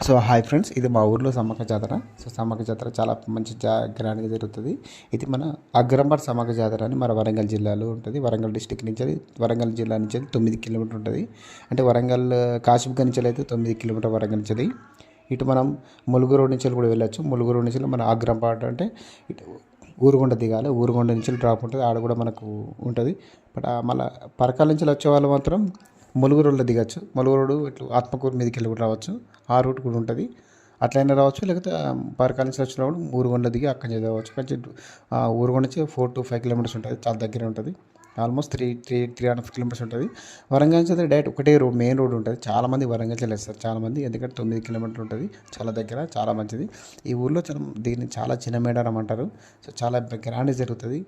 So hi friends, ఇది మా ఊర్లో సమ్మక్క జాతర. సో సమ్మక్క జాతర చాలా మంచి గ్రాండ్గా జరుగుతుంది. ఇది మన అగ్రంపాట్ సమ్మక్క జాతర అని మన వరంగల్ జిల్లాలో ఉంటుంది. వరంగల్ డిస్టిక్ నుంచి, వరంగల్ జిల్లా నుంచి 9 కిలోమీటర్ ఉంటుంది. అంటే వరంగల్ కాశీబుగ్గ నుంచి అయితే 9 కిలోమీటర్ వరంగల్ నుంచి. ఇటు మనం ములుగు రోడ్ నుంచి కూడా వెళ్ళొచ్చు. ములుగు రోడ్ నుంచి మన అగ్రంపాట్ అంటే ఇటు ఊరుగొండ దిగాలి. ఊరుగొండ నుంచి డ్రాప్ ఉంటుంది, ఆడ కూడా మనకు ఉంటుంది. బట్ మళ్ళీ పరకాల నుంచి వచ్చే వాళ్ళు మాత్రం ములుగు రోడ్లో దిగచ్చు. ములుగు రోడ్డు ఇట్లా ఆత్మకూరు మీదకి వెళ్ళి కూడా రావచ్చు. ఆ రూట్ కూడా ఉంటుంది. అట్లయినా రావచ్చు, లేకపోతే పరకాల నుంచి వచ్చినప్పుడు ఊరుగొండ దిగి అక్కడి నుంచి రావచ్చు. కొంచెం ఊరుగొండ నుంచి 4 to 5 కిలోమీటర్స్ ఉంటుంది, చాలా దగ్గర ఉంటుంది. ఆల్మోస్ట్ 3.5 కిలోమీటర్స్ ఉంటుంది. వరంగల్ నుంచి అయితే డైరెక్ట్ ఒకటే రోడ్, మెయిన్ రోడ్ ఉంటుంది. చాలామంది వరంగల్ వెళ్ళేస్తారు చాలామంది, ఎందుకంటే 9 కిలోమీటర్లు ఉంటుంది, చాలా దగ్గర, చాలా మంచిది. ఈ ఊళ్ళో దీన్ని చాలా చిన్న మేడారం అంటారు. సో చాలా గ్రాండ్ జరుగుతుంది.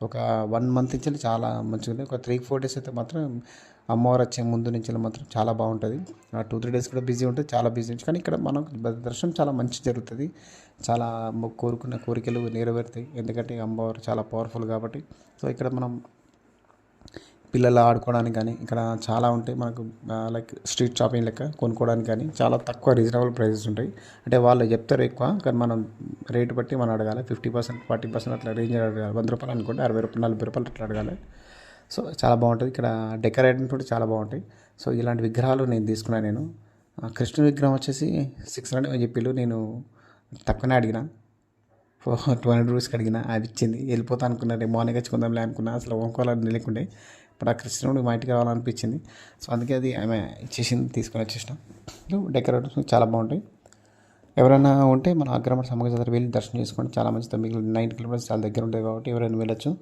ఒక 1 మంత్ నుంచి చాలా మంచిగా ఉంది. ఒక 3-4 డేస్ అయితే మాత్రం అమ్మవారు వచ్చే ముందు నుంచి మాత్రం చాలా బాగుంటుంది. 2-3 డేస్ కూడా బిజీ ఉంటుంది, చాలా బిజీ ఉంటుంది. కానీ ఇక్కడ మనకు దర్శనం చాలా మంచి జరుగుతుంది. చాలా కోరుకున్న కోరికలు నెరవేరుతాయి, ఎందుకంటే అమ్మవారు చాలా పవర్ఫుల్ కాబట్టి. సో ఇక్కడ మనం పిల్లలు ఆడుకోవడానికి కానీ ఇక్కడ చాలా ఉంటాయి మనకు. లైక్ స్ట్రీట్ షాపింగ్ లెక్క కొనుక్కోవడానికి కానీ చాలా తక్కువ రీజనబుల్ ప్రైసెస్ ఉంటాయి. అంటే వాళ్ళు చెప్తారు ఎక్కువ, కానీ మనం రేటు బట్టి మనం అడగాలి. 50%, 40% అట్లా రేంజ్ అడగాలి. 100 రూపాయలు అనుకుంటే 60 రూపాయలు, 40 రూపాయలు అట్లా అడగాలి. సో చాలా బాగుంటుంది. ఇక్కడ డెకరేటింగ్ కూడా చాలా బాగుంటాయి. సో ఇలాంటి విగ్రహాలు నేను తీసుకున్నాను. నేను కృష్ణుడి విగ్రహం వచ్చేసి 600 అని చెప్పిళ్ళు. నేను తక్కువనే అడిగిన, 200 రూపీస్కి అడిగిన, అది ఇచ్చింది. వెళ్ళిపోతా అనుకున్నా, రేపు మార్నింగ్ వచ్చుకుందాంలే అనుకున్నా. అసలు ఓంకోవాలని లేకుండే, ఇప్పుడు ఆ కృష్ణుడు మా ఇంటికి కావాలనిపించింది. సో అందుకే అది ఆమె ఇచ్చేసింది, తీసుకొని వచ్చేసిన. డెకరేటివ్స్ చాలా బాగుంటాయి. ఎవరైనా ఉంటే మన అగ్రమ సమ్మక్క జాతర వెళ్ళి దర్శనం చేసుకోండి, చాలా మంచిది. మీకు 9 కిలోమీటర్స్ చాలా దగ్గర ఉంటుంది కాబట్టి ఎవరైనా వెళ్ళొచ్చు.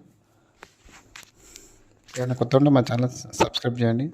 ఏమైనా కొత్త ఉంటే మా ఛానల్ సబ్స్క్రైబ్ చేయండి.